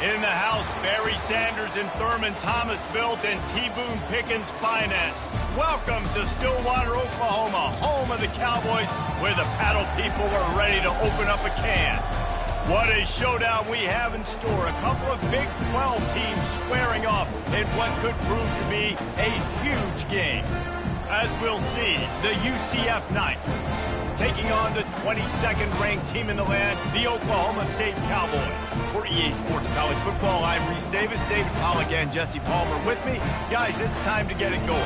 In the house, Barry Sanders and Thurman Thomas built and T. Boone Pickens financed. Welcome to Stillwater, Oklahoma, home of the Cowboys, where the paddle people are ready to open up a can. What a showdown we have in store. A couple of Big 12 teams squaring off in what could prove to be a huge game. As we'll see, the UCF Knights taking on the 22nd ranked team in the land, the Oklahoma State Cowboys. For EA Sports College Football, I'm Reese Davis, David Pollack, and Jesse Palmer with me. Guys, it's time to get it going.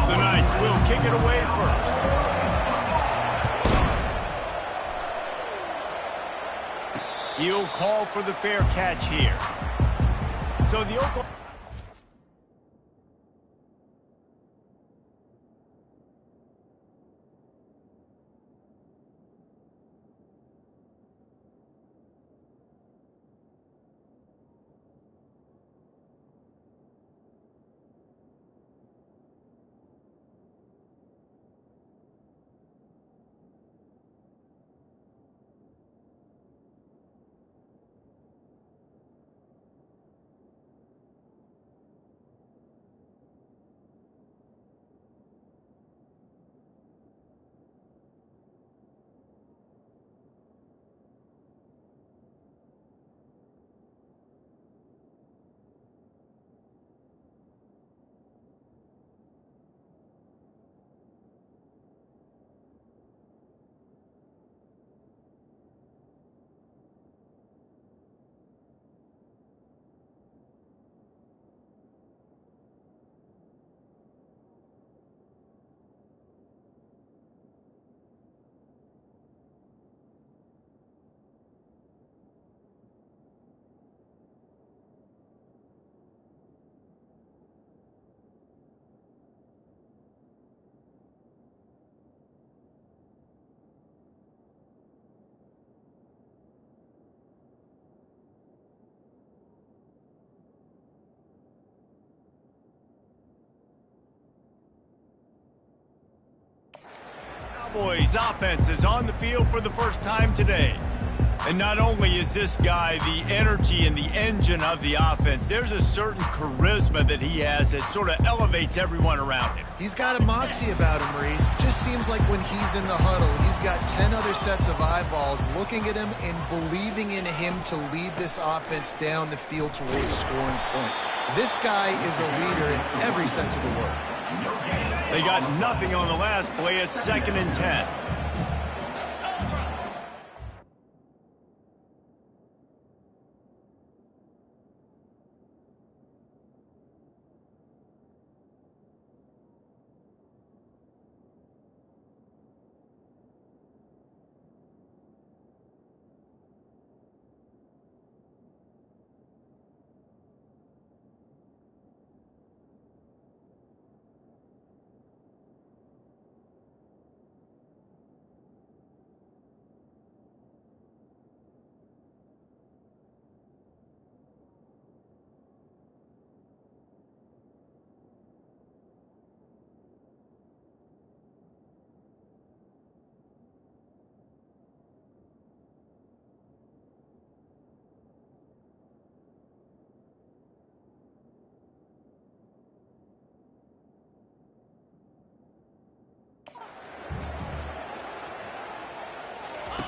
The Knights will kick it away first. He'll call for the fair catch here. So the Oklahoma... Cowboys offense is on the field for the first time today. And not only is this guy the energy and the engine of the offense, there's a certain charisma that he has that sort of elevates everyone around him. He's got a moxie about him, Reese. Just seems like when he's in the huddle, he's got 10 other sets of eyeballs looking at him and believing in him to lead this offense down the field towards scoring points. This guy is a leader in every sense of the word. They got nothing on the last play. It's 2nd and 10.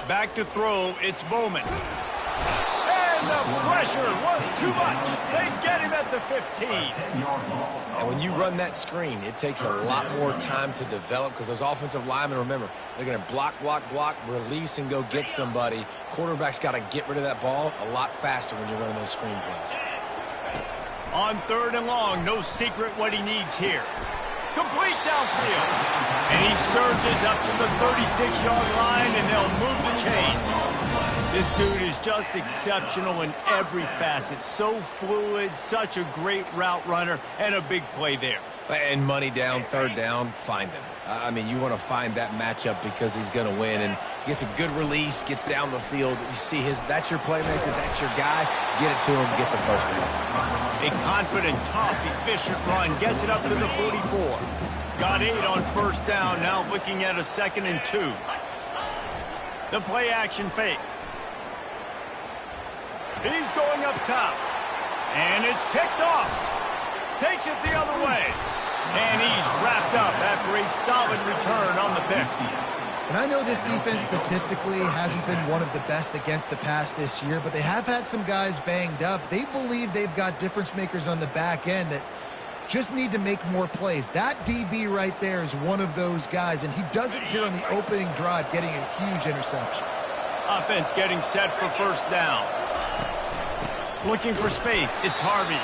Back to throw, it's Bowman. And the pressure was too much. They get him at the 15. And when you run that screen, it takes a lot more time to develop because those offensive linemen, remember, they're going to block, release, and go get somebody. Quarterback's got to get rid of that ball a lot faster when you're running those screen plays. On 3rd and long, no secret what he needs here. Complete downfield. And he surges up to the 36-yard line, and they'll move the chain. This dude is just exceptional in every facet. So fluid, such a great route runner, and a big play there. And money down, third down, find him. I mean, you want to find that matchup because he's going to win. And gets a good release, gets down the field. You see that's your playmaker, that's your guy. Get it to him, get the first down. A confident, tough, efficient run gets it up to the 44. Got 8 on first down, now looking at a 2nd and 2. The play action fake. He's going up top. And it's picked off. Takes it the other way. And he's wrapped up after a solid return on the pick. And I know this defense statistically hasn't been one of the best against the pass this year, but they have had some guys banged up. They believe they've got difference makers on the back end that just need to make more plays. That DB right there is one of those guys, and he does it here on the opening drive, getting a huge interception. Offense getting set for first down. Looking for space. It's Harvey.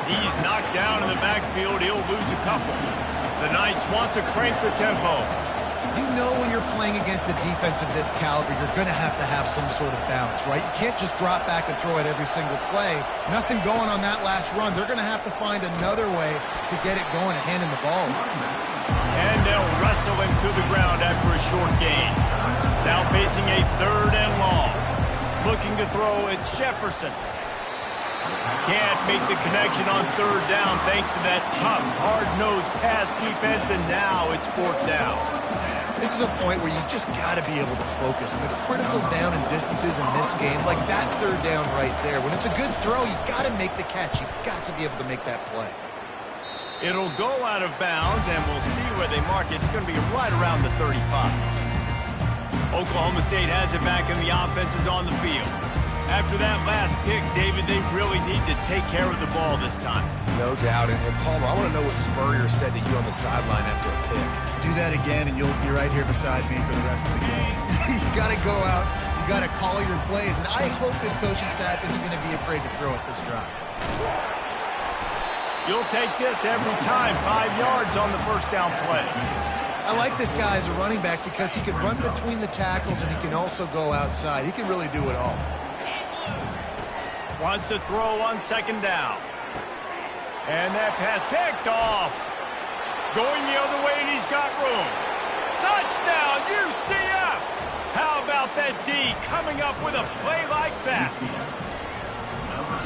He's knocked down in the backfield. He'll lose a couple. The Knights want to crank the tempo. You know when you're playing against a defense of this caliber, you're going to have some sort of balance, right? You can't just drop back and throw it every single play. Nothing going on that last run. They're going to have to find another way to get it going and handing the ball. And they'll wrestle him to the ground after a short gain. Now facing a 3rd and long. Looking to throw, it's Jefferson. Can't make the connection on 3rd down thanks to that tough, hard-nosed pass defense, and now it's 4th down. This is a point where you just got to be able to focus. And the critical down and distances in this game, like that 3rd down right there, when it's a good throw, you got to make the catch. You've got to be able to make that play. It'll go out of bounds, and we'll see where they mark it. It's going to be right around the 35. Oklahoma State has it back, and the offense is on the field. After that last pick, David, they really need to take care of the ball this time. No doubt. And Palmer, I want to know what Spurrier said to you on the sideline after a pick. Do that again, and you'll be right here beside me for the rest of the game. You got to go out. You got to call your plays. And I hope this coaching staff isn't going to be afraid to throw at this drive. You'll take this every time. 5 yards on the first down play. I like this guy as a running back because he can run between the tackles and he can also go outside. He can really do it all. Wants to throw on 2nd down. And that pass picked off. Going the other way, and he's got room. Touchdown, UCF! How about that D coming up with a play like that?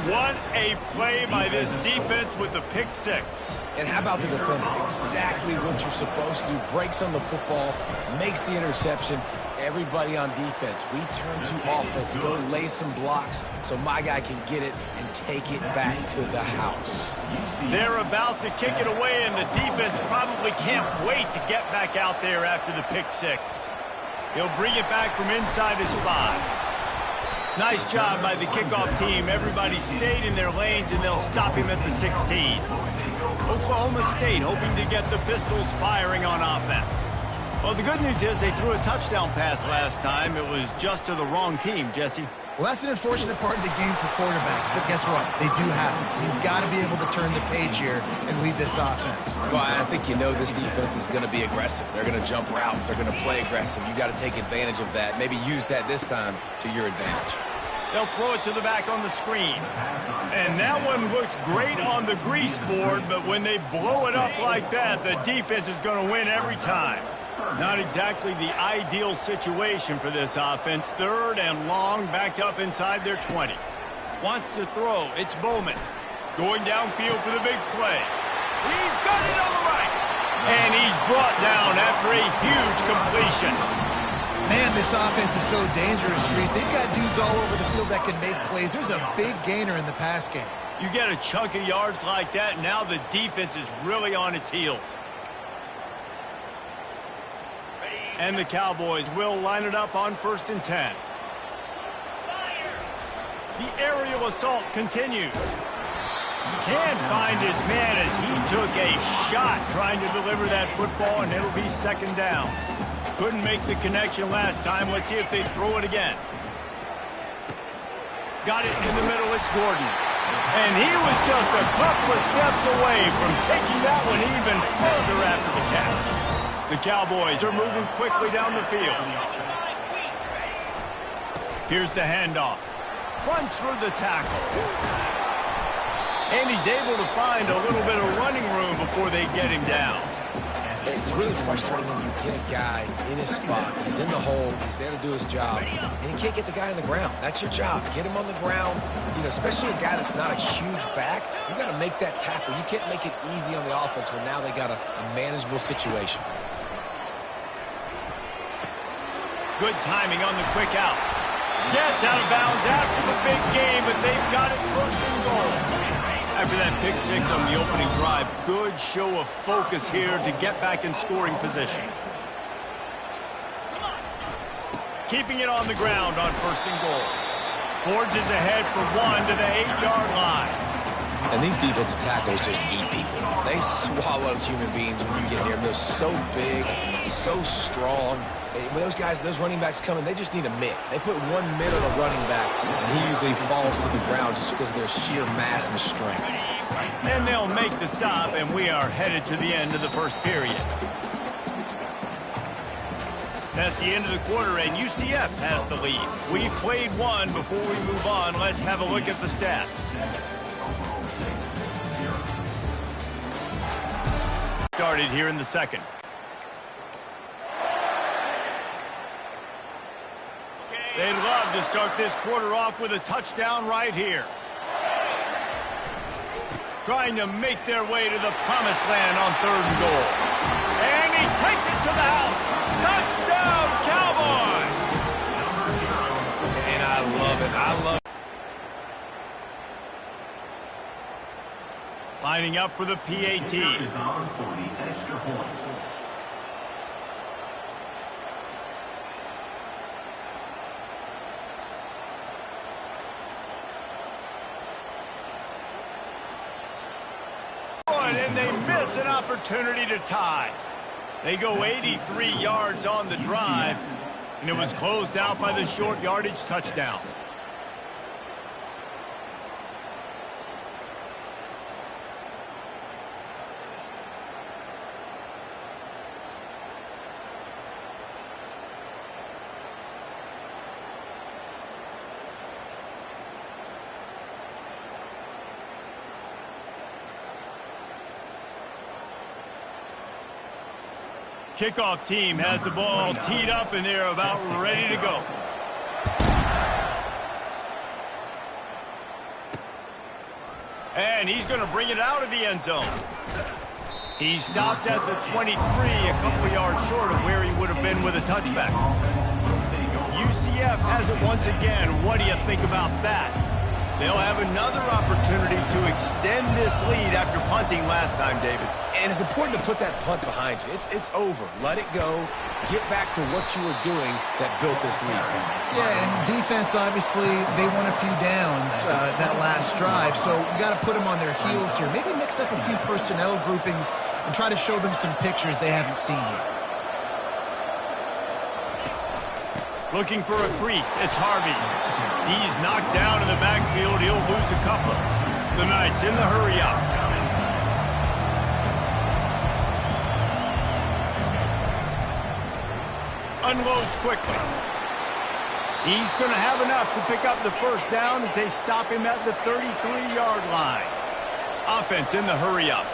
What a play by this defense with the pick 6. And how about the defender? Exactly what you're supposed to do. Breaks on the football, makes the interception. Everybody on defense, we turn to offense. Go lay some blocks so my guy can get it and take it back to the house. They're about to kick it away, and the defense probably can't wait to get back out there after the pick 6. He'll bring it back from inside his 5. Nice job by the kickoff team. Everybody stayed in their lanes, and they'll stop him at the 16. Oklahoma State hoping to get the Pistols firing on offense. Well, the good news is they threw a touchdown pass last time. It was just to the wrong team, Jesse. Well, that's an unfortunate part of the game for quarterbacks, but guess what? They do happen, so you've got to be able to turn the page here and lead this offense. Well, I think you know this defense is going to be aggressive. They're going to jump routes. They're going to play aggressive. You've got to take advantage of that. Maybe use that this time to your advantage. They'll throw it to the back on the screen. And that one looked great on the grease board, but when they blow it up like that, the defense is going to win every time. Not exactly the ideal situation for this offense. 3rd and long, backed up inside their 20. Wants to throw. It's Bowman. Going downfield for the big play. He's got it on the right. And he's brought down after a huge completion. Man, this offense is so dangerous, Reese. They've got dudes all over the field that can make plays. There's a big gainer in the pass game. You get a chunk of yards like that, now the defense is really on its heels. And the Cowboys will line it up on 1st and 10. The aerial assault continues. Can't find his man as he took a shot trying to deliver that football, and it'll be 2nd down. Couldn't make the connection last time. Let's see if they throw it again. Got it in the middle. It's Gordon. And he was just a couple of steps away from taking that one even further after the catch. The Cowboys are moving quickly down the field. Here's the handoff. Runs through the tackle. And he's able to find a little bit of running room before they get him down. It's really frustrating when you get a guy in his spot. He's in the hole. He's there to do his job. And you can't get the guy on the ground. That's your job. Get him on the ground. You know, especially a guy that's not a huge back. You got to make that tackle. You can't make it easy on the offense when now they got a manageable situation. Good timing on the quick out. Gets out of bounds after the big game, but they've got it first and goal. After that pick six on the opening drive, good show of focus here to get back in scoring position. Keeping it on the ground on first and goal. Forges ahead for one to the 8-yard line. And these defensive tackles just eat people. They swallow human beings when you get near them. They're so big, so strong. When those guys, those running backs come in, they just need a mitt. They put 1 mitt on a running back, and he usually falls to the ground just because of their sheer mass and strength. And they'll make the stop, and we are headed to the end of the first period. That's the end of the quarter, and UCF has the lead. We've played one. Before we move on, let's have a look at the stats. Started here in the second. They'd love to start this quarter off with a touchdown right here. Trying to make their way to the promised land on third and goal. And he takes it to the house. Touchdown, Cowboys! And I love it. I love it. Lining up for the PAT. And they miss an opportunity to tie. They go 83 yards on the drive, and it was closed out by the short yardage touchdown. Kickoff team has the ball teed up, and they're about ready to go. And he's going to bring it out of the end zone. He stopped at the 23, a couple of yards short of where he would have been with a touchback. UCF has it once again. What do you think about that? They'll have another opportunity to extend this lead after punting last time, David. And it's important to put that punt behind you. It's over. Let it go. Get back to what you were doing that built this lead. Yeah, and defense, obviously, they won a few downs that last drive, so you got to put them on their heels here. Maybe mix up a few personnel groupings and try to show them some pictures they haven't seen yet. Looking for a crease. It's Harvey. He's knocked down in the backfield. He'll lose a couple. The Knights in the hurry up. Unloads quickly. He's going to have enough to pick up the first down as they stop him at the 33-yard line. Offense in the hurry up.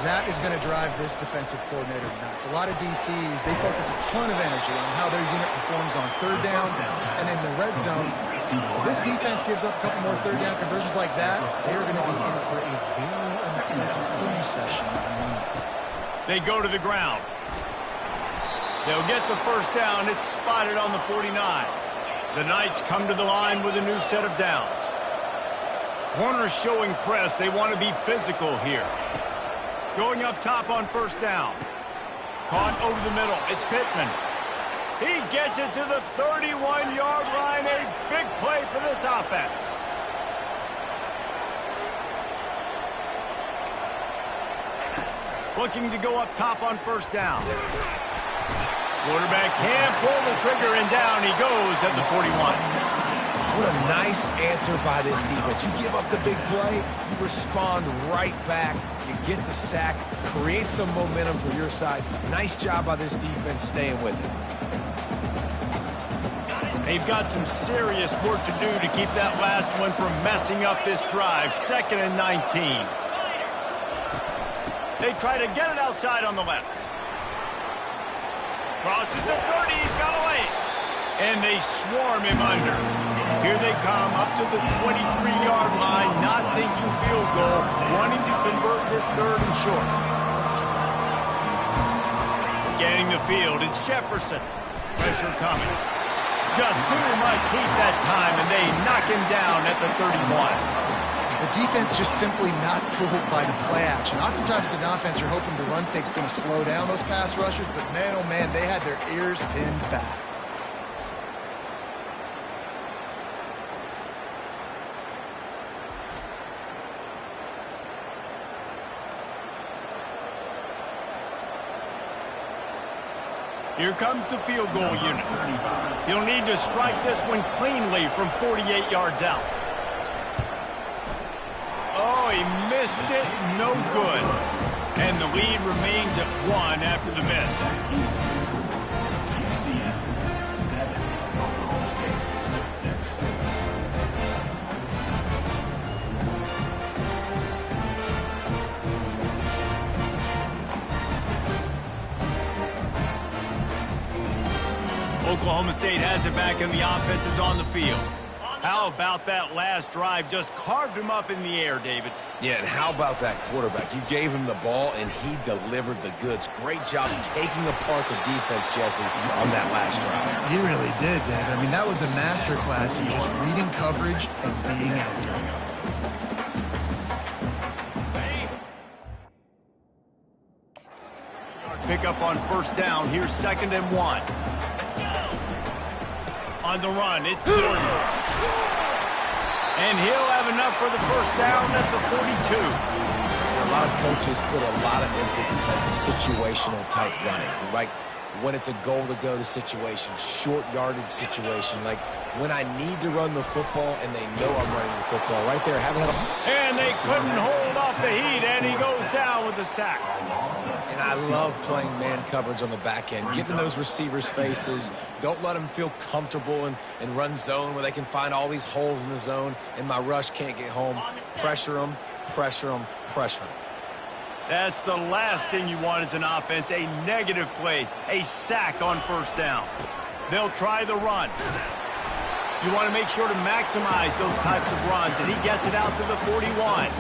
That is going to drive this defensive coordinator nuts. A lot of DCs, they focus a ton of energy on how their unit performs on third down and in the red zone. If this defense gives up a couple more third down conversions like that, they are going to be in for a very unpleasant film session on Monday. They go to the ground. They'll get the first down. It's spotted on the 49. The Knights come to the line with a new set of downs. Corners showing press. They want to be physical here. Going up top on first down. Caught over the middle. It's Pittman. He gets it to the 31-yard line. A big play for this offense. Looking to go up top on first down. Quarterback can't pull the trigger, and down he goes at the 41. What a nice answer by this defense. You give up the big play, you respond right back, you get the sack, create some momentum for your side. Nice job by this defense staying with it. They've got some serious work to do to keep that last one from messing up this drive. 2nd and 19. They try to get it outside on the left. Crosses the 30. He's got away. And they swarm him under. Here they come up to the 23-yard line, not thinking field goal, wanting to convert this 3rd and short. Scanning the field, it's Jefferson. Pressure coming. Just too much heat that time, and they knock him down at the 31. The defense just simply not fooled by the play action. Oftentimes, an offense you're hoping the run fake's going to slow down those pass rushers, but man, oh man, they had their ears pinned back. Here comes the field goal unit. He'll need to strike this one cleanly from 48 yards out. Oh, he missed it. No good. And the lead remains at 1 after the miss. Oklahoma State has it back, and the offense is on the field. How about that last drive? Just carved him up in the air, David. Yeah, and how about that quarterback? You gave him the ball, and he delivered the goods. Great job taking apart the defense, Jesse, on that last drive. He really did, David. I mean, that was a masterclass in just reading coverage and being accurate. Pick up on 1st down. Here's 2nd and 1. On the run, it's Jordan. And he'll have enough for the 1st down at the 42. A lot of coaches put a lot of emphasis on situational type running, right? When it's a goal to go to situation, short yardage situation, like when I need to run the football and they know I'm running the football. Right there, having and they couldn't hold off the heat, and he goes down with the sack. And I love playing man coverage on the back end, giving those receivers faces. Don't let them feel comfortable and run zone where they can find all these holes in the zone and my rush can't get home. Pressure them, pressure them, pressure them. That's the last thing you want as an offense, a negative play, a sack on 1st down. They'll try the run. You want to make sure to maximize those types of runs, and he gets it out to the 41.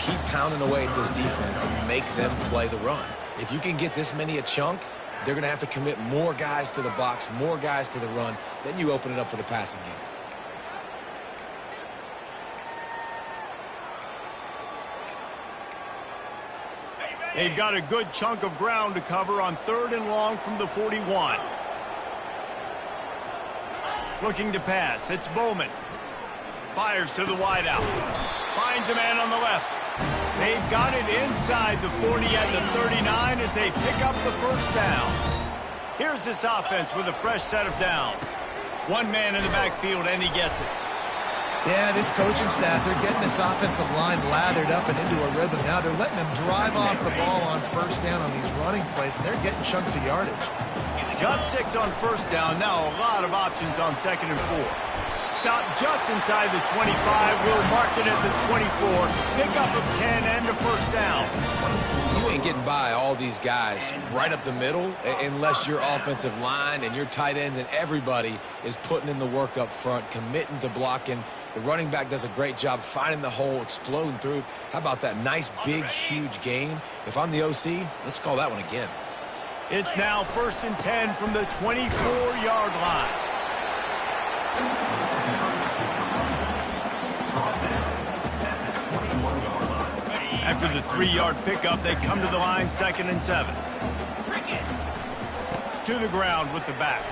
Keep pounding away at this defense and make them play the run. If you can get this many a chunk, they're going to have to commit more guys to the box, more guys to the run. Then you open it up for the passing game. They've got a good chunk of ground to cover on 3rd and long from the 41. Looking to pass. It's Bowman. Fires to the wideout. Finds a man on the left. They've got it inside the 40 at the 39 as they pick up the 1st down. Here's this offense with a fresh set of downs. One man in the backfield, and he gets it. Yeah, this coaching staff, they're getting this offensive line lathered up and into a rhythm. Now they're letting them drive off the ball on 1st down on these running plays, and they're getting chunks of yardage. Got 6 on 1st down. Now a lot of options on 2nd and 4. Stop just inside the 25. We'll mark it at the 24. Pick up of 10 and a 1st down. You ain't getting by all these guys right up the middle unless your offensive line and your tight ends and everybody is putting in the work up front, committing to blocking. The running back does a great job finding the hole, exploding through. How about that nice, big, huge gain? If I'm the OC, let's call that one again. It's now 1st and 10 from the 24-yard line. After the 3-yard pickup, they come to the line, 2nd and 7. To the ground with the back.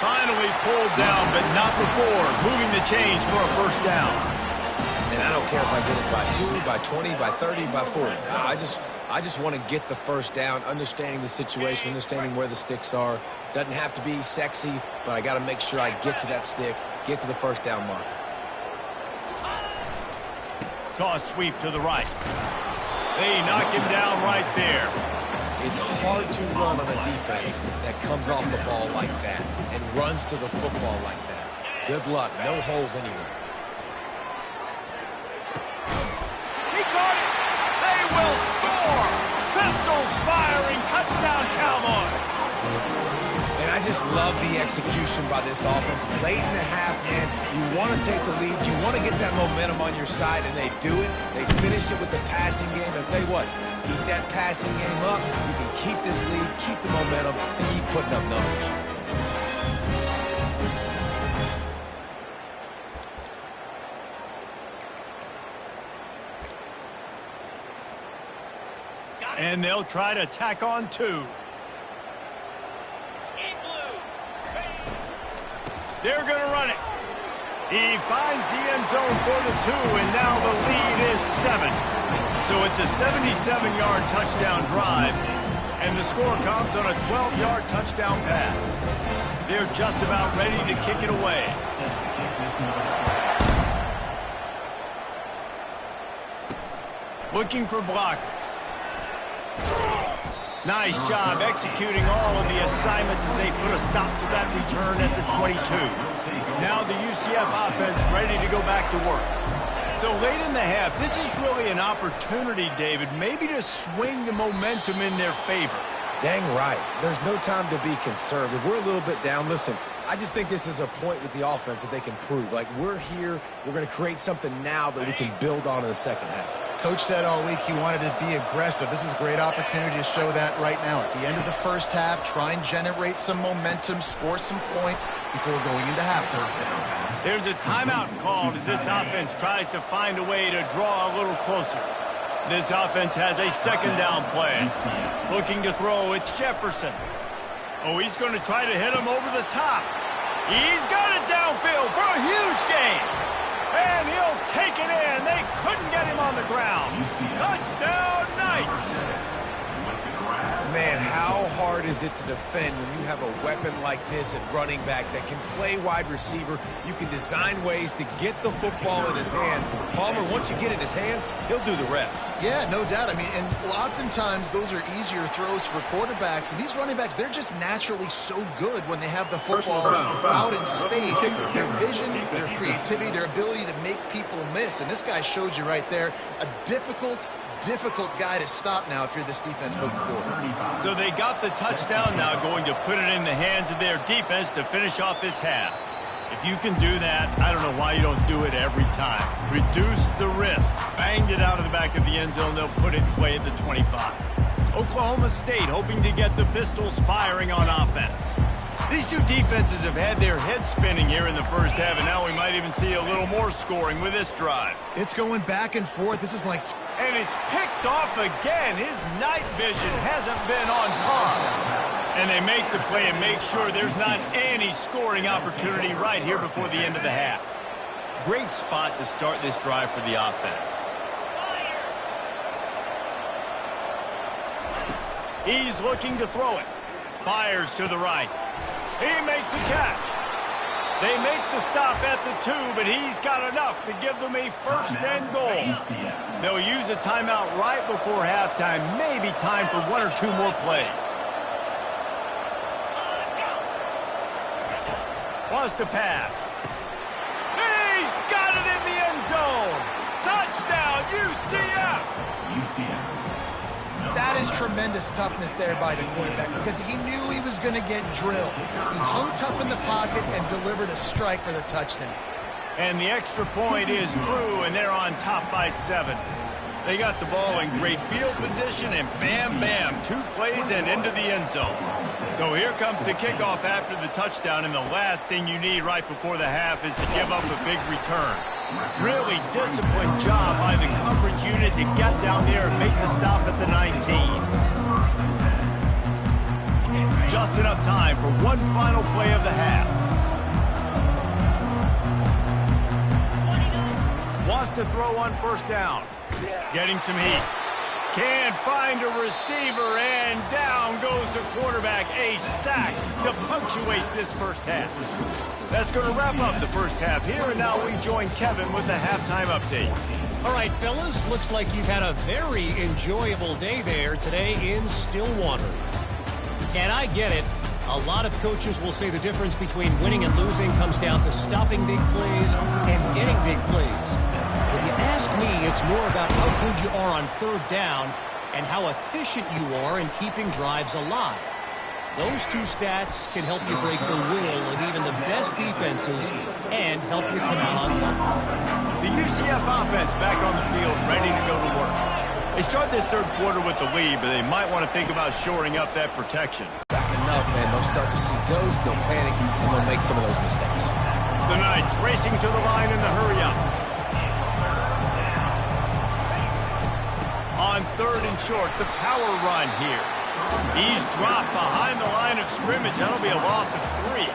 Finally pulled down, but not before moving the chains for a 1st down. And I don't care if I get it by 2, by 20, by 30, by 40. I just want to get the 1st down, understanding the situation, understanding where the sticks are. Doesn't have to be sexy, but I got to make sure I get to that stick, get to the 1st down mark. Toss sweep to the right. They knock him down right there. It's hard to run on a defense that comes off the ball like that and runs to the football like that. Good luck. No holes anywhere. He got it. They will score. Pistols firing. Touchdown, Cowboys. And I just love the execution by this offense. Late in the half, man, you want to take the lead. You want to get that momentum on your side, and they do it. They finish it with the passing game. And I'll tell you what, keep that passing game up. You can keep this lead, keep the momentum, and keep putting up numbers. And they'll try to tack on 2. They're going to run it. He finds the end zone for the 2, and now the lead is 7. So it's a 77-yard touchdown drive, and the score comes on a 12-yard touchdown pass. They're just about ready to kick it away. Looking for blockers. Nice job executing all of the assignments as they put a stop to that return at the 22. Now the UCF offense ready to go back to work. So late in the half, this is really an opportunity, David, maybe to swing the momentum in their favor. Dang right. There's no time to be concerned. If we're a little bit down, listen, I just think this is a point with the offense that they can prove. Like, we're here, we're going to create something now that we can build on in the second half. Coach said all week he wanted to be aggressive. This is a great opportunity to show that right now. At the end of the first half, try and generate some momentum, score some points before going into halftime. There's a timeout called as this offense tries to find a way to draw a little closer. This offense has a second down play. Looking to throw, it's Jefferson. Oh, he's going to try to hit him over the top. He's got it downfield for a huge gain. And he'll take it in. They couldn't get him on the ground. Touchdown, Knights. Man, how hard is it to defend when you have a weapon like this at running back that can play wide receiver? You can design ways to get the football in his hand. Palmer, once you get it in his hands, he'll do the rest. Yeah, no doubt. I mean, and oftentimes those are easier throws for quarterbacks. And these running backs, they're just naturally so good when they have the football out in space. Their vision, their creativity, their ability to make people miss. And this guy showed you right there a difficult guy to stop now if you're this defense moving forward. So they got the touchdown now, going to put it in the hands of their defense to finish off this half. If you can do that, I don't know why you don't do it every time. Reduce the risk. Banged it out of the back of the end zone. They'll put it in play at the 25. Oklahoma State hoping to get the Pistols firing on offense. These two defenses have had their heads spinning here in the first half, and now we might even see a little more scoring with this drive. It's going back and forth. This is like... And it's picked off again. His night vision hasn't been on par. And they make the play and make sure there's not any scoring opportunity right here before the end of the half. Great spot to start this drive for the offense. He's looking to throw it. Fires to the right. He makes the catch. They make the stop at the 2, but he's got enough to give them a first and goal. They'll use a timeout right before halftime. Maybe time for 1 or 2 more plays. Wants to pass. He's got it in the end zone. Touchdown, UCF. That is tremendous toughness there by the quarterback because he knew he was going to get drilled. He hung tough in the pocket and delivered a strike for the touchdown. And the extra point is true, and they're on top by 7. They got the ball in great field position, and bam, bam, 2 plays and into the end zone. So here comes the kickoff after the touchdown, and the last thing you need right before the half is to give up a big return. Really disciplined job by the coverage unit to get down there and make the stop at the 19. Just enough time for one final play of the half. Wants to throw on first down. Getting some heat. Can't find a receiver, and down goes the quarterback. A sack to punctuate this first half. That's going to wrap up the first half here, and now we join Kevin with the halftime update. All right, fellas, looks like you've had a very enjoyable day there today in Stillwater. And I get it. A lot of coaches will say the difference between winning and losing comes down to stopping big plays and getting big plays. If you ask me, it's more about how good you are on third down and how efficient you are in keeping drives alive. Those two stats can help you break the will of even the best defenses and help you come out on top. The UCF offense back on the field, ready to go to work. They start this third quarter with the lead, but they might want to think about shoring up that protection. Back enough, man. They'll start to see ghosts, they'll panic, and they'll make some of those mistakes. The Knights racing to the line in the hurry-up. On third and short, the power run here. He's dropped behind the line of scrimmage. That'll be a loss of 3.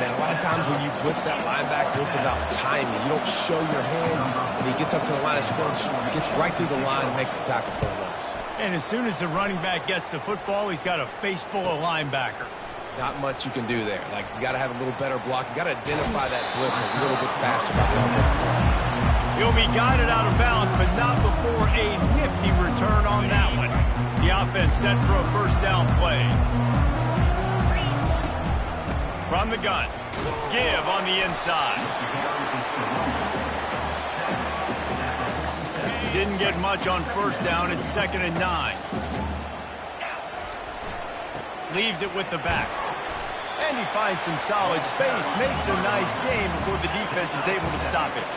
Man, a lot of times when you blitz that linebacker, it's about timing. You don't show your hand. When he gets up to the line of scrimmage, he gets right through the line and makes the tackle for a loss. And as soon as the running back gets the football, he's got a face full of linebacker. Not much you can do there. Like, you got to have a little better block. You got to identify that blitz a little bit faster by the offensive line. He'll be guided out of bounds, but not before a nifty return on that one. The offense set for a first down play. From the gun, give on the inside. Didn't get much on first down. It's 2nd and 9. Leaves it with the back. And he finds some solid space. Makes a nice game before the defense is able to stop it.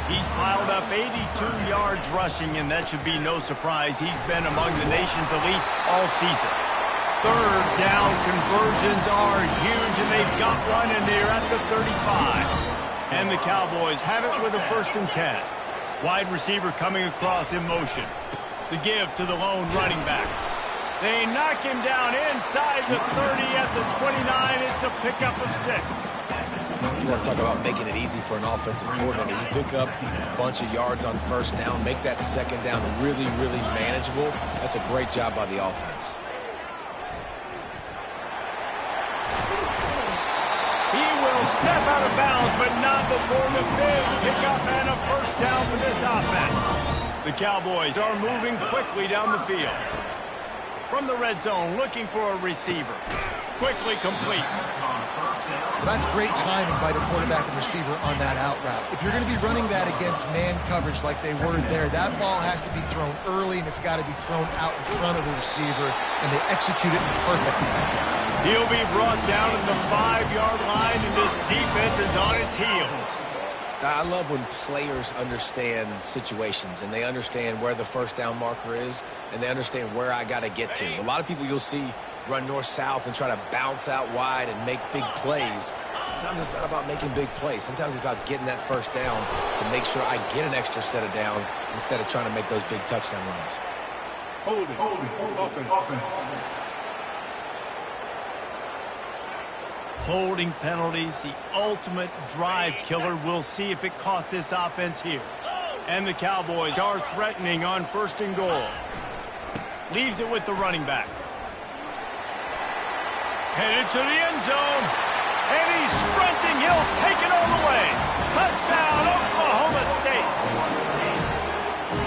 He's piled up 82 yards rushing, and that should be no surprise. He's been among the nation's elite all season. Third down conversions are huge, and they've got one, and they're at the 35. And the Cowboys have it with a 1st and 10. Wide receiver coming across in motion. The give to the lone running back. They knock him down inside the 30 at the 29. It's a pickup of 6. You want to talk about making it easy for an offensive coordinator. You pick up a bunch of yards on first down, make that second down really, really manageable. That's a great job by the offense. He will step out of bounds, but not before the big pickup and a first down for this offense. The Cowboys are moving quickly down the field. From the red zone, looking for a receiver. Quickly complete. That's great timing by the quarterback and receiver on that out route. If you're going to be running that against man coverage like they were there, that ball has to be thrown early, and it's got to be thrown out in front of the receiver, and they execute it perfectly. He'll be brought down at the 5-yard line, and this defense is on its heels. I love when players understand situations and they understand where the first down marker is and they understand where I got to get to. A lot of people you'll see run north-south and try to bounce out wide and make big plays. Sometimes it's not about making big plays. Sometimes it's about getting that first down to make sure I get an extra set of downs instead of trying to make those big touchdown runs. Holding penalties, the ultimate drive killer. We'll see if it costs this offense here. And the Cowboys are threatening on 1st and goal. Leaves it with the running back. Headed to the end zone. And he's sprinting. He'll take it all the way. Touchdown, Oklahoma State.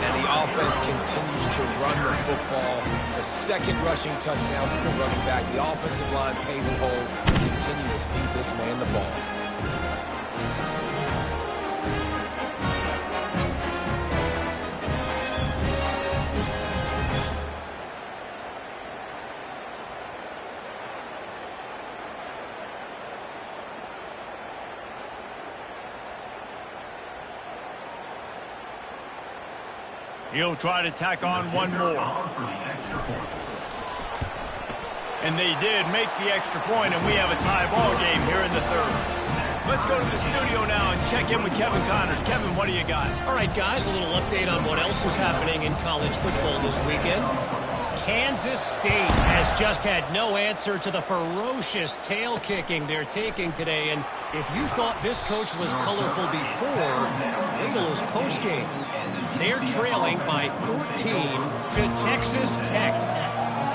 And the offense continues to run the football. The second rushing touchdown from the running back. The offensive line paving holes. Continue to feed this man the ball. He'll try to tack on one more. And they did make the extra point, and we have a tie ball game here in the third. Let's go to the studio now and check in with Kevin Connors. Kevin, what do you got? All right, guys, a little update on what else is happening in college football this weekend. Kansas State has just had no answer to the ferocious tail kicking they're taking today. And if you thought this coach was colorful before, wait till his postgame. They're trailing by 14 to Texas Tech.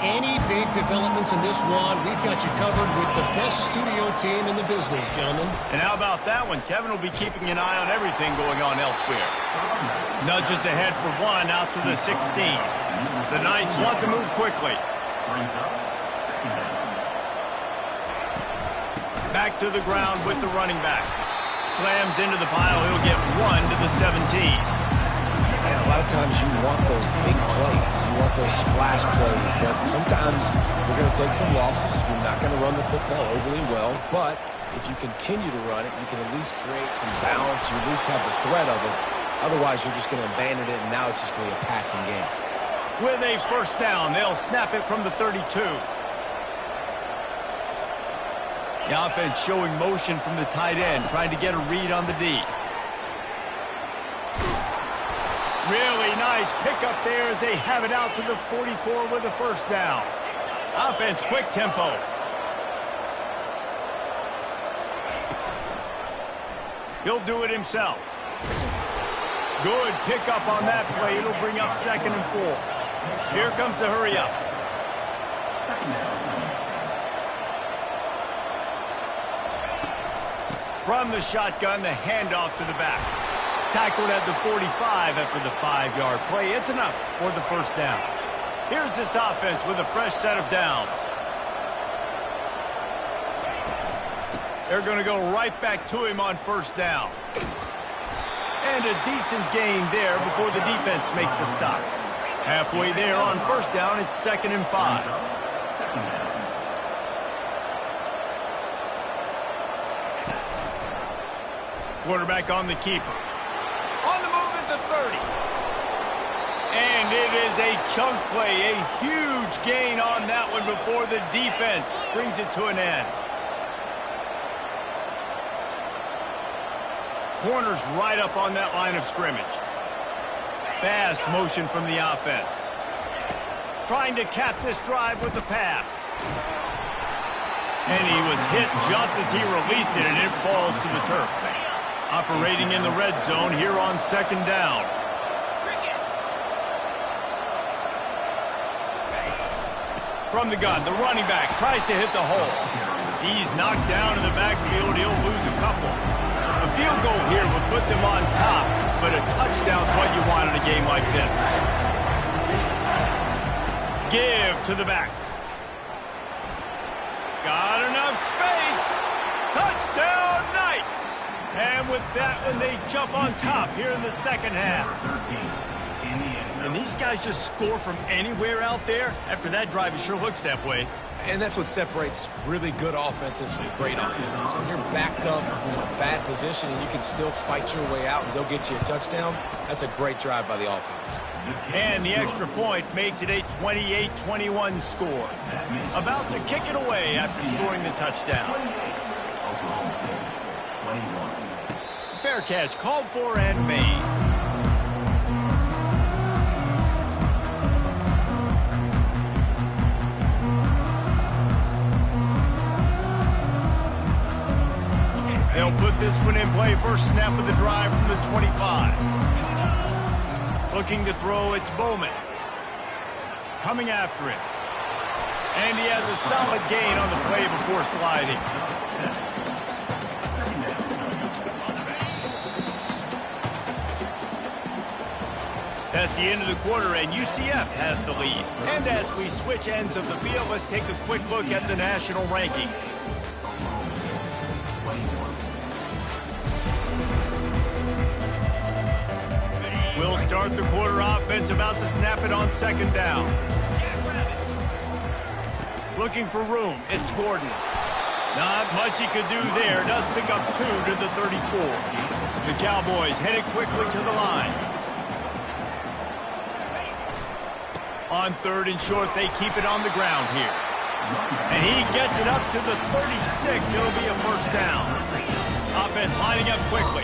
any big developments in this one, we've got you covered with the best studio team in the business, gentlemen. And how about that one? Kevin will be keeping an eye on everything going on elsewhere. Nudges ahead for one out to the 16. The Knights want to move quickly. Back to the ground with the running back. Slams into the pile. He'll get one to the 17. And a lot of times you want those big plays. You want those splash plays. But sometimes you're going to take some losses. You're not going to run the football overly well. But if you continue to run it, you can at least create some balance. You at least have the threat of it. Otherwise, you're just going to abandon it, and now it's just going to be a passing game. With a first down, they'll snap it from the 32. The offense showing motion from the tight end, trying to get a read on the D. Really nice pickup there as they have it out to the 44 with a first down. Offense, quick tempo. He'll do it himself. Good pickup on that play. It'll bring up 2nd and 4. Here comes the hurry up. From the shotgun, the handoff to the back. Tackled at the 45 after the 5-yard play. It's enough for the first down. Here's this offense with a fresh set of downs. They're going to go right back to him on first down. And a decent gain there before the defense makes the stop. Halfway there on first down, it's 2nd and 5. Quarterback on the keeper. On the move at the 30. And it is a chunk play, a huge gain on that one before the defense brings it to an end. Corners right up on that line of scrimmage. Fast motion from the offense. Trying to cap this drive with the pass. And he was hit just as he released it, and it falls to the turf. Operating in the red zone here on 2nd down. From the gun, the running back tries to hit the hole. He's knocked down in the backfield. He'll lose a couple. A field goal here would put them on top, but a touchdown's what you want in a game like this. Give to the back. Got enough space. Touchdown, Knights! And with that one, they jump on top here in the second half. And these guys just score from anywhere out there. After that drive, it sure looks that way. And that's what separates really good offenses from great offenses. When you're backed up in a bad position and you can still fight your way out and they'll get you a touchdown, that's a great drive by the offense. And the extra point makes it a 28-21 score. About to kick it away after scoring the touchdown. Fair catch called for and made. They'll put this one in play. First snap of the drive from the 25. Looking to throw, it's Bowman. Coming after it. And he has a solid gain on the play before sliding. That's the end of the quarter, and UCF has the lead. And as we switch ends of the field, let's take a quick look at the national rankings. We'll start the quarter offense, about to snap it on 2nd down. Looking for room, it's Gordon. Not much he could do there, does pick up 2 to the 34. The Cowboys headed quickly to the line. On 3rd and short, they keep it on the ground here. And he gets it up to the 36. It'll be a first down. Offense lining up quickly.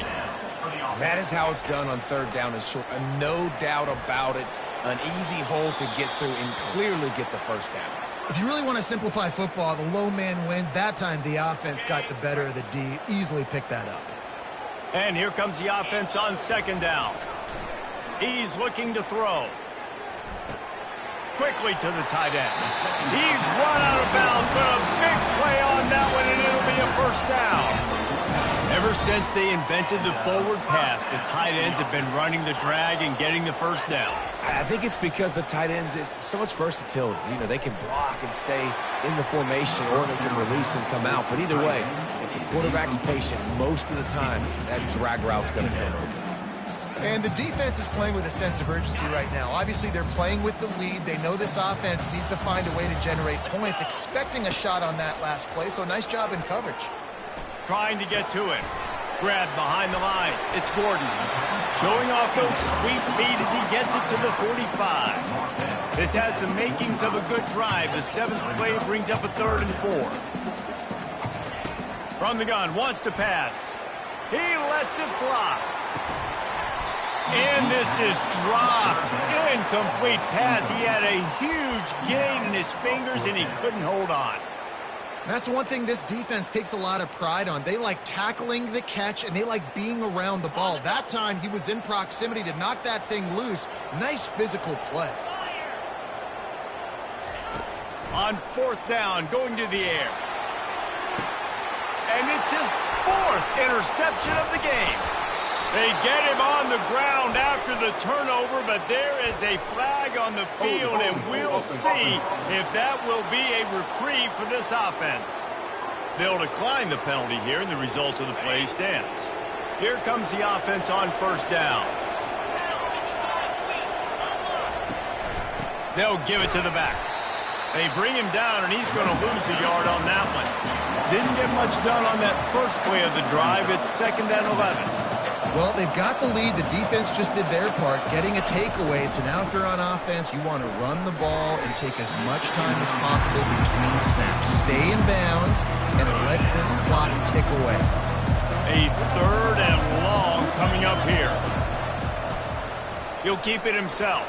That is how it's done on 3rd down and short. No doubt about it. An easy hole to get through and clearly get the first down. If you really want to simplify football, the low man wins. That time the offense got the better of the D. Easily picked that up. And here comes the offense on 2nd down. He's looking to throw. quickly to the tight end. He's run out of bounds, but a big play on that one, and it'll be a first down. Ever since they invented the forward pass, the tight ends have been running the drag and getting the first down. I think it's because the tight ends is so much versatility. You know, they can block and stay in the formation, or they can release and come out. But either way, if the quarterback's patient, most of the time, that drag route's going to come open. And the defense is playing with a sense of urgency right now. Obviously, they're playing with the lead. They know this offense needs to find a way to generate points, expecting a shot on that last play. So nice job in coverage. Trying to get to it. Grabbed behind the line. It's Gordon. Showing off those sweet feet as he gets it to the 45. This has the makings of a good drive. The 7th play brings up a 3rd and 4. From the gun, wants to pass. He lets it fly. And this is dropped. Incomplete pass. He had a huge gain in his fingers, and he couldn't hold on. That's one thing this defense takes a lot of pride on. They like tackling the catch, and they like being around the ball. That time, he was in proximity to knock that thing loose. Nice physical play. On 4th down, going to the air. And it's his 4th interception of the game. They get him on the ground after the turnover, but there is a flag on the field, and we'll see if that will be a reprieve for this offense. They'll decline the penalty here, and the result of the play stands. Here comes the offense on 1st down. They'll give it to the back. They bring him down, and he's going to lose a yard on that one. Didn't get much done on that first play of the drive. It's 2nd and 11. Well, they've got the lead. The defense just did their part, getting a takeaway. So now if they're on offense, you want to run the ball and take as much time as possible between snaps. Stay in bounds and let this clock tick away. A 3rd and long coming up here. He'll keep it himself.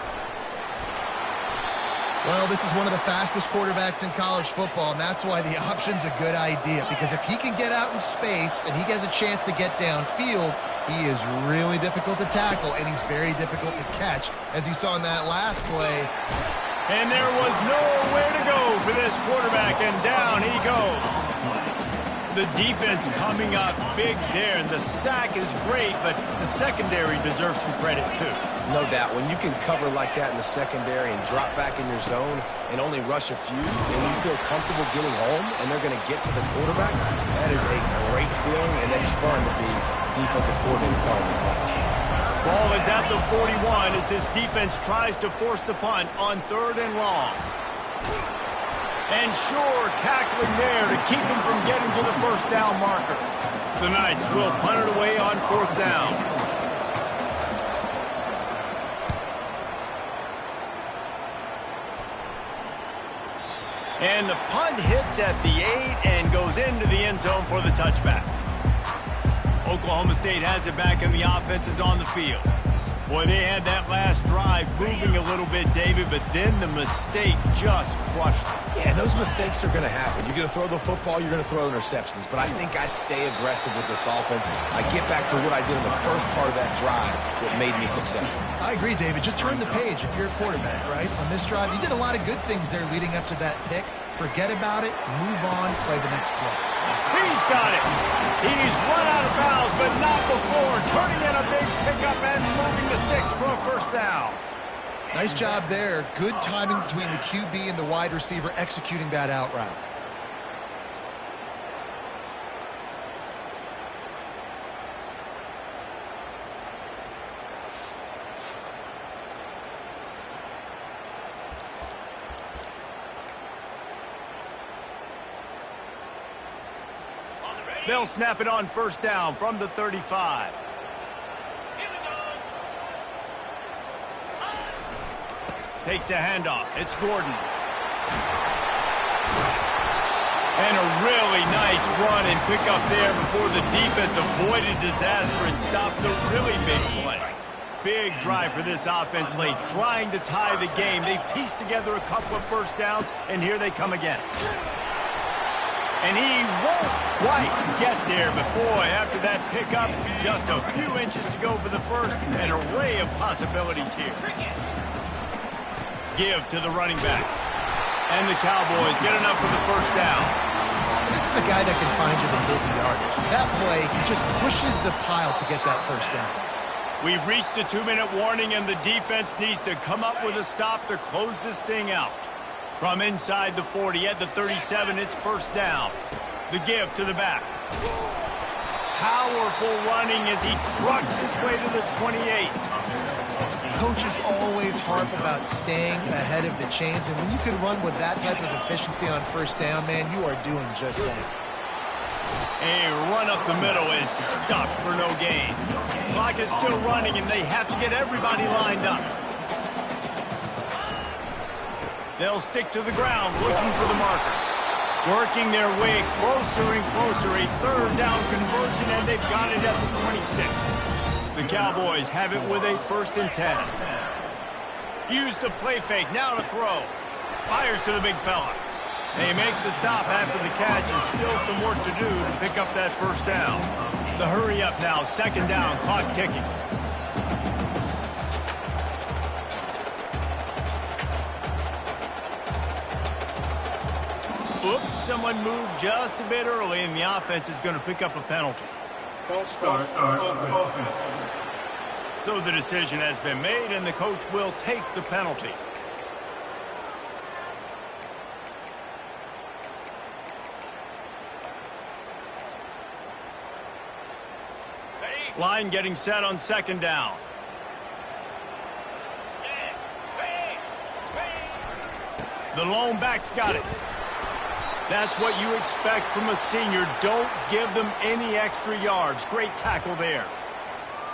Well, this is one of the fastest quarterbacks in college football, and that's why the option's a good idea. Because if he can get out in space and he has a chance to get downfield, he is really difficult to tackle, and he's very difficult to catch, as you saw in that last play. And there was nowhere to go for this quarterback, and down he goes. The defense coming up big there, and the sack is great, but the secondary deserves some credit too. No doubt. When you can cover like that in the secondary and drop back in your zone and only rush a few, and you feel comfortable getting home and they're going to get to the quarterback, that is a great feeling, and it's fun to be defensive coordinator calling the plays. Ball is at the 41 as this defense tries to force the punt on 3rd and long. And sure, tackling there to keep him from getting to the 1st down marker. The Knights will punt it away on 4th down. And the punt hits at the 8 and goes into the end zone for the touchback. Oklahoma State has it back, and the offense is on the field. Boy, they had that last drive moving a little bit, David, but then the mistake just crushed them. Yeah, those mistakes are going to happen. You're going to throw the football, you're going to throw interceptions. But I think I stay aggressive with this offense. I get back to what I did in the first part of that drive that made me successful. I agree, David. Just turn the page if you're a quarterback, right? On this drive, you did a lot of good things there leading up to that pick. Forget about it, move on, play the next play. He's got it. He's run out of bounds, but not before. Turning in a big pickup and moving the sticks for a 1st down. Nice job there. Good timing between the QB and the wide receiver executing that out route. They'll snap it on 1st down from the 35. Takes the handoff. It's Gordon. And a really nice run and pick up there before the defense avoided disaster and stopped the really big play. Big drive for this offense late, trying to tie the game. They pieced together a couple of 1st downs, and here they come again. And he won't quite get there, but boy, after that pickup, just a few inches to go for the 1st, an array of possibilities here. Give to the running back. And the Cowboys get enough for the first down. This is a guy that can find you the hidden yardage. That play, he just pushes the pile to get that first down. We've reached the 2-minute warning, and the defense needs to come up with a stop to close this thing out. From inside the 40 at the 37, it's first down. The give to the back. Powerful running as he trucks his way to the 28. Coaches always harp about staying ahead of the chains, and when you can run with that type of efficiency on first down, man, you are doing just that. A run up the middle is stuck for no gain. Clock is still running, and they have to get everybody lined up. They'll stick to the ground, looking for the marker. Working their way closer and closer. A third down conversion, and they've got it at the 26. The Cowboys have it with a 1st and 10. Use the play fake, now to throw. Fires to the big fella. They make the stop after the catch, and still some work to do to pick up that first down. The hurry up now, 2nd down, clock ticking. Oops, someone moved just a bit early, and the offense is going to pick up a penalty. False start, offense. So the decision has been made, and the coach will take the penalty. Line getting set on 2nd down. The lone back's got it. That's what you expect from a senior. Don't give them any extra yards. Great tackle there.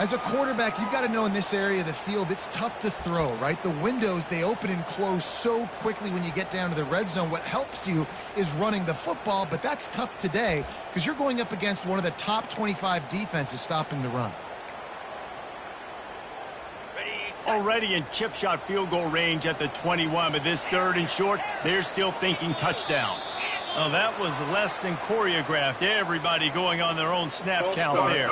As a quarterback, you've got to know in this area of the field, it's tough to throw, right? The windows, they open and close so quickly when you get down to the red zone. What helps you is running the football, but that's tough today because you're going up against one of the top 25 defenses stopping the run. Already in chip shot field goal range at the 21, but this 3rd and short, they're still thinking touchdown. Oh, that was less than choreographed. Everybody going on their own snap count there.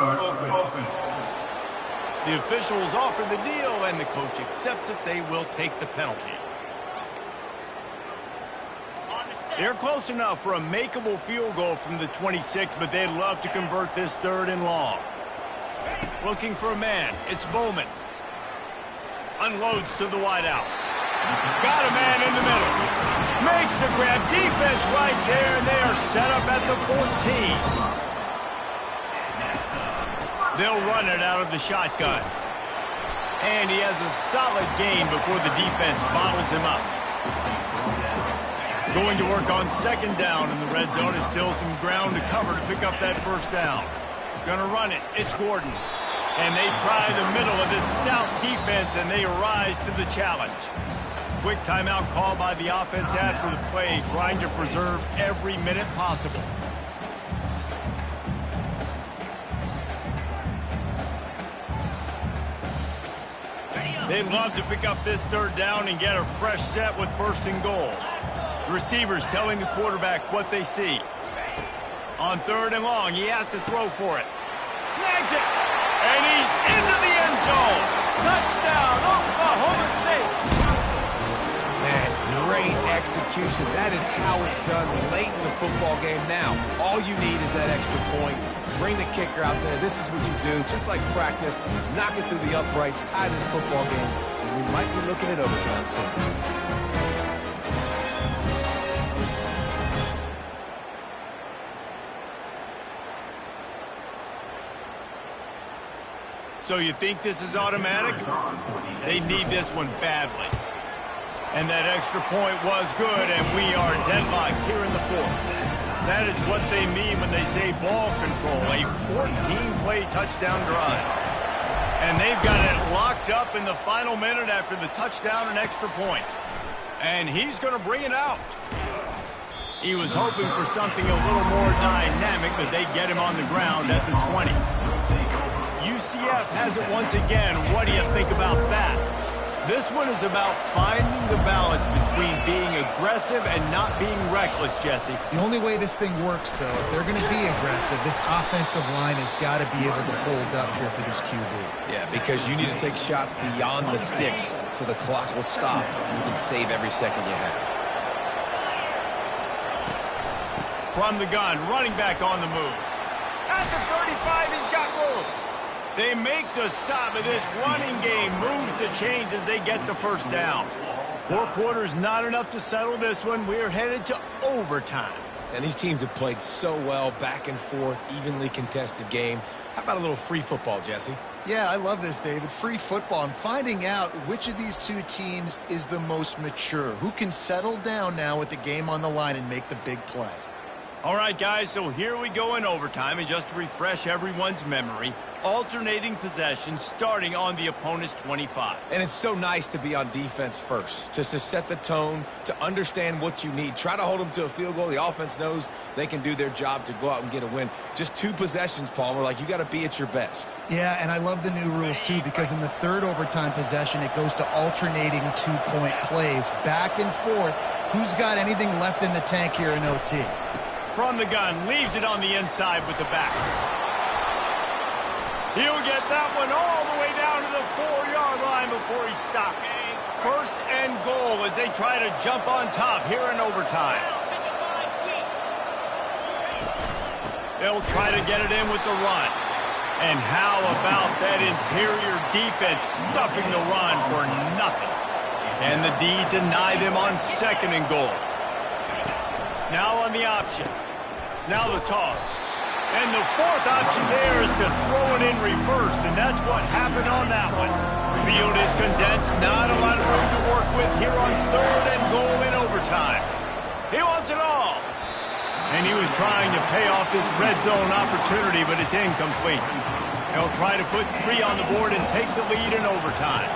The officials offer the deal, and the coach accepts it. They will take the penalty. They're close enough for a makeable field goal from the 26, but they'd love to convert this 3rd and long. Looking for a man. It's Bowman. Unloads to the wideout. Got a man in the middle. Makes the grab. Defense right there, and they are set up at the 14. They'll run it out of the shotgun. And he has a solid gain before the defense bottles him up. Going to work on 2nd down in the red zone. Is still some ground to cover to pick up that first down. Gonna run it. It's Gordon. And they try the middle of this stout defense, and they rise to the challenge. Quick timeout call by the offense after the play, trying to preserve every minute possible. They'd love to pick up this 3rd down and get a fresh set with 1st and goal. The receivers telling the quarterback what they see. On 3rd and long, he has to throw for it. Snags it, and he's into the end zone. Touchdown, Oklahoma State. Man, great execution. That is how it's done late in the football game now. All you need is that extra point. Bring the kicker out there. This is what you do. Just like practice, knock it through the uprights, tie this football game, and we might be looking at overtime soon. So you think this is automatic? They need this one badly. And that extra point was good, and we are deadlocked here in the 4th. That is what they mean when they say ball control, a 14-play touchdown drive. And they've got it locked up in the final minute after the touchdown and extra point. And he's going to bring it out. He was hoping for something a little more dynamic, but they get him on the ground at the 20. UCF has it once again. What do you think about that? This one is about finding the balance between being aggressive and not being reckless, Jesse. The only way this thing works, though, if they're going to be aggressive, this offensive line has got to be able to hold up here for this QB. Yeah, because you need to take shots beyond the sticks so the clock will stop and you can save every second you have. From the gun, running back on the move. At the 35, he's got room. They make the stop, and this running game moves the chains as they get the first down. 4 quarters not enough to settle this one. We're headed to overtime. And these teams have played so well, back and forth, evenly contested game. How about a little free football, Jesse? Yeah, I love this, David. Free football. I'm finding out which of these two teams is the most mature. Who can settle down now with the game on the line and make the big play? All right, guys, so here we go in overtime, and just to refresh everyone's memory, alternating possessions starting on the opponent's 25. And it's so nice to be on defense first, just to set the tone, to understand what you need. Try to hold them to a field goal. The offense knows they can do their job to go out and get a win. Just 2 possessions, Palmer, like you got to be at your best. Yeah, and I love the new rules, too, because in the 3rd overtime possession, it goes to alternating 2-point plays, back and forth. Who's got anything left in the tank here in OT? From the gun, leaves it on the inside with the back. He'll get that one all the way down to the 4-yard line before he stopped. 1st and goal as they try to jump on top here in overtime. They'll try to get it in with the run. And how about that interior defense stuffing the run for nothing? Can the D deny them on 2nd and goal? Now on the option. Now the toss. And the 4th option there is to throw it in reverse, and that's what happened on that one. Field is condensed, not a lot of room to work with here on 3rd and goal in overtime. He wants it all. And he was trying to pay off this red zone opportunity, but it's incomplete. He'll try to put 3 on the board and take the lead in overtime.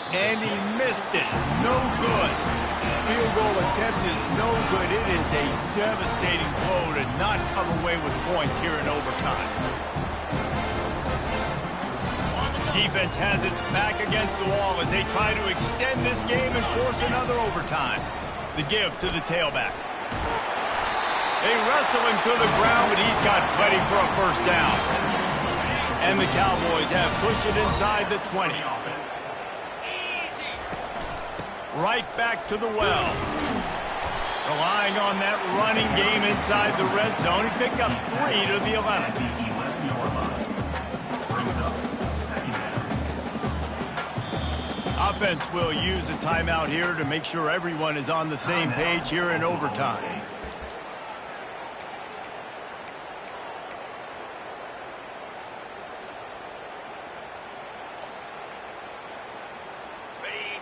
And he missed it. No good. Field goal attempt is no good. It is a devastating blow to not come away with points here in overtime. Defense has its back against the wall as they try to extend this game and force another overtime. The give to the tailback. They wrestle him to the ground, but he's got plenty for a first down. And the Cowboys have pushed it inside the 20. Right back to the well. Relying on that running game inside the red zone. He picked up 3 to the 11. Offense will use a timeout here to make sure everyone is on the same page here in overtime.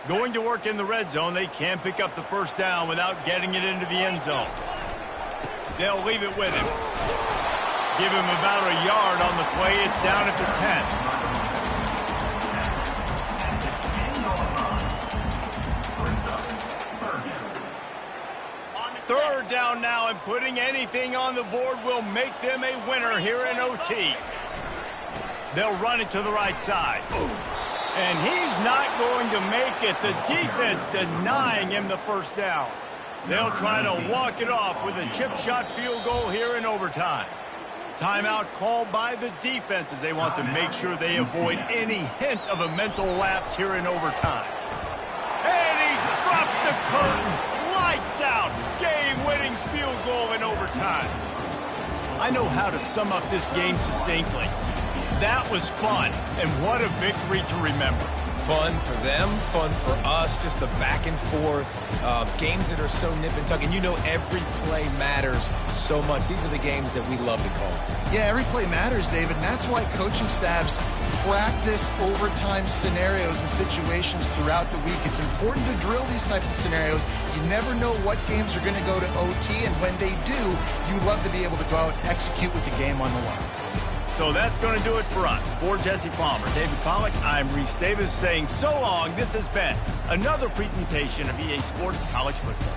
Going to work in the red zone, they can't pick up the first down without getting it into the end zone. They'll leave it with him. Give him about a yard on the play. It's down at the 10. 3rd down now, and putting anything on the board will make them a winner here in OT. They'll run it to the right side. And he's not going to make it. The defense denying him the first down. They'll try to walk it off with a chip shot field goal here in overtime. Timeout called by the defense as they want to make sure they avoid any hint of a mental lapse here in overtime. And he drops the curtain. Lights out. Game-winning field goal in overtime. I know how to sum up this game succinctly. That was fun, and what a victory to remember. Fun for them, fun for us, just the back and forth, games that are so nip and tuck, and you know every play matters so much. These are the games that we love to call. Yeah, every play matters, David, and that's why coaching staffs practice overtime scenarios and situations throughout the week. It's important to drill these types of scenarios. You never know what games are going to go to OT, and when they do, you love to be able to go out and execute with the game on the line. So that's going to do it for us. For Jesse Palmer, David Pollack, I'm Reese Davis saying so long. This has been another presentation of EA Sports College Football.